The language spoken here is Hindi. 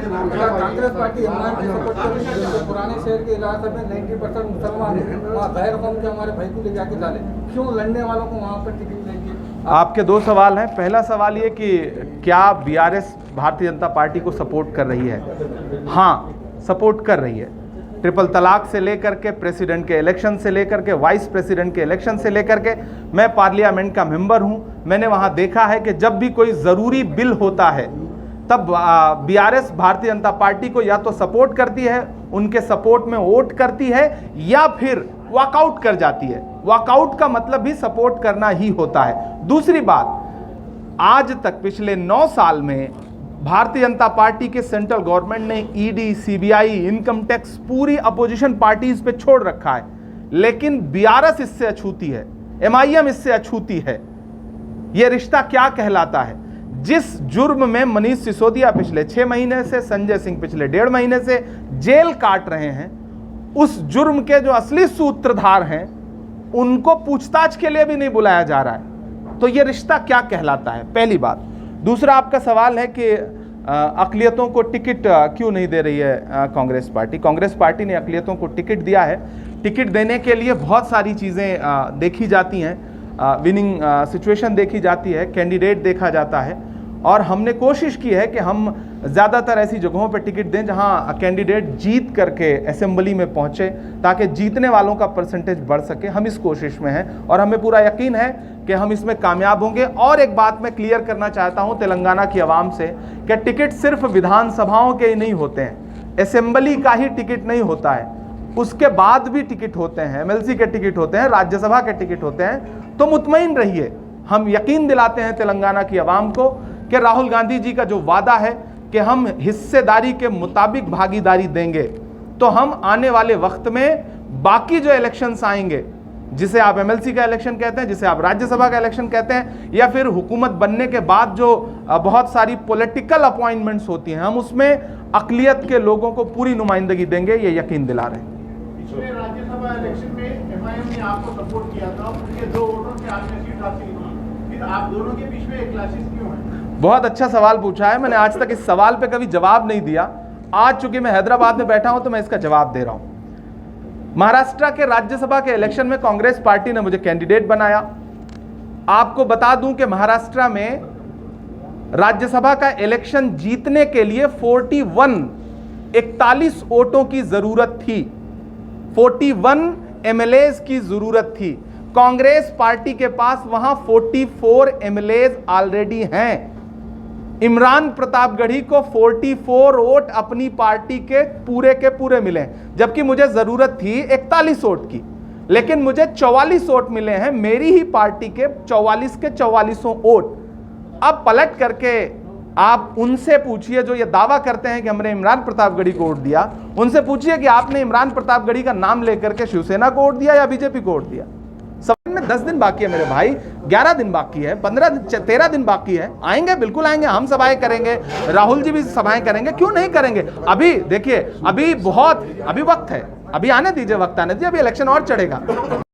कांग्रेस पार्टी इमरान की सपोर्ट कर रही है। पुराने शहर के इलाके में 90% मुसलमान हैं, वहाँ गैर कौम के हमारे भाई को ले जाके डाले, क्यों लड़ने वालों को वहाँ पर टिकट देंगे? आपके दो सवाल हैं। पहला सवाल ये कि क्या बीआरएस भारतीय जनता पार्टी को सपोर्ट कर रही है? हाँ, सपोर्ट कर रही है। ट्रिपल तलाक से लेकर के प्रेसिडेंट के इलेक्शन से लेकर के वाइस प्रेसिडेंट के इलेक्शन से लेकर के, मैं पार्लियामेंट का मेंबर हूं। मैंने वहां देखा है कि जब भी कोई ज़रूरी बिल होता है तब बीआरएस भारतीय जनता पार्टी को या तो सपोर्ट करती है, उनके सपोर्ट में वोट करती है, या फिर वॉकआउट कर जाती है। वॉकआउट का मतलब भी सपोर्ट करना ही होता है। दूसरी बात, आज तक पिछले 9 साल में भारतीय जनता पार्टी के सेंट्रल गवर्नमेंट ने ईडी, सीबीआई, इनकम टैक्स पूरी अपोजिशन पार्टीज पे छोड़ रखा है, लेकिन बीआरएस इससे अछूती है, एमआईएम इससे अछूती है। यह रिश्ता क्या कहलाता है? जिस जुर्म में मनीष सिसोदिया पिछले 6 महीने से, संजय सिंह पिछले 1.5 महीने से जेल काट रहे हैं, उस जुर्म के जो असली सूत्रधार हैं उनको पूछताछ के लिए भी नहीं बुलाया जा रहा है। तो यह रिश्ता क्या कहलाता है? पहली बात। दूसरा, आपका सवाल है कि अक़लियतों को टिकट क्यों नहीं दे रही है कांग्रेस पार्टी। कांग्रेस पार्टी ने अक़लियतों को टिकट दिया है। टिकट देने के लिए बहुत सारी चीज़ें देखी जाती हैं। विनिंग सिचुएशन देखी जाती है, कैंडिडेट देखा जाता है, और हमने कोशिश की है कि हम ज़्यादातर ऐसी जगहों पर टिकट दें जहां कैंडिडेट जीत करके असेंबली में पहुंचे, ताकि जीतने वालों का परसेंटेज बढ़ सके। हम इस कोशिश में हैं और हमें पूरा यकीन है कि हम इसमें कामयाब होंगे। और एक बात मैं क्लियर करना चाहता हूं तेलंगाना की आवाम से कि टिकट सिर्फ विधानसभाओं के ही नहीं होते हैं, असेंबली का ही टिकट नहीं होता है, उसके बाद भी टिकट होते हैं, एमएलसी के टिकट होते हैं, राज्यसभा के टिकट होते हैं। तो मुतमईन रहिए, हम यकीन दिलाते हैं तेलंगाना की आवाम को कि राहुल गांधी जी का जो वादा है कि हम हिस्सेदारी के मुताबिक भागीदारी देंगे, तो हम आने वाले वक्त में बाकी जो इलेक्शंस आएंगे, जिसे आप एमएलसी का इलेक्शन कहते हैं, जिसे आप राज्यसभा का इलेक्शन कहते हैं, या फिर हुकूमत बनने के बाद जो बहुत सारी पॉलिटिकल अपॉइंटमेंट्स होती हैं, हम उसमें अक़लियत के लोगों को पूरी नुमाइंदगी देंगे, ये यकीन दिला रहे हैं। पिछले राज्यसभा इलेक्शन में एमआईएम ने आपको सपोर्ट किया था, उनके 2 वोटों से आपने सीट हासिल की, फिर आप दोनों के बीच में एक क्लैशेस क्यों है? बहुत अच्छा सवाल पूछा है। मैंने आज तक इस सवाल पे कभी जवाब नहीं दिया। आज चूंकि मैं हैदराबाद में बैठा हूं तो मैं इसका जवाब दे रहा हूं। महाराष्ट्र के राज्यसभा के इलेक्शन में कांग्रेस पार्टी ने मुझे कैंडिडेट बनाया। आपको बता दूं कि महाराष्ट्र में राज्यसभा का इलेक्शन जीतने के लिए 41 वोटों की जरूरत थी, 41 एमएलएज की जरूरत थी। कांग्रेस पार्टी के पास वहां 44 एमएलएज ऑलरेडी हैं। इमरान प्रतापगढ़ी को 44 वोट अपनी पार्टी के पूरे मिले, जबकि मुझे जरूरत थी 41 वोट की, लेकिन मुझे 44 वोट मिले हैं, मेरी ही पार्टी के 44 के 44 वोट। अब पलट करके आप उनसे पूछिए जो ये दावा करते हैं कि हमने इमरान प्रतापगढ़ी को वोट दिया, उनसे पूछिए कि आपने इमरान प्रतापगढ़ी का नाम लेकर के शिवसेना को वोट दिया या बीजेपी को वोट दिया। सवाल में 10 दिन बाकी है मेरे भाई, 11 दिन बाकी है, 13 दिन बाकी है। आएंगे, बिल्कुल आएंगे, हम सभाएं करेंगे, राहुल जी भी सभाएं करेंगे, क्यों नहीं करेंगे। अभी देखिए, अभी वक्त है, अभी आने दीजिए, वक्त आने दीजिए, अभी इलेक्शन और चढ़ेगा।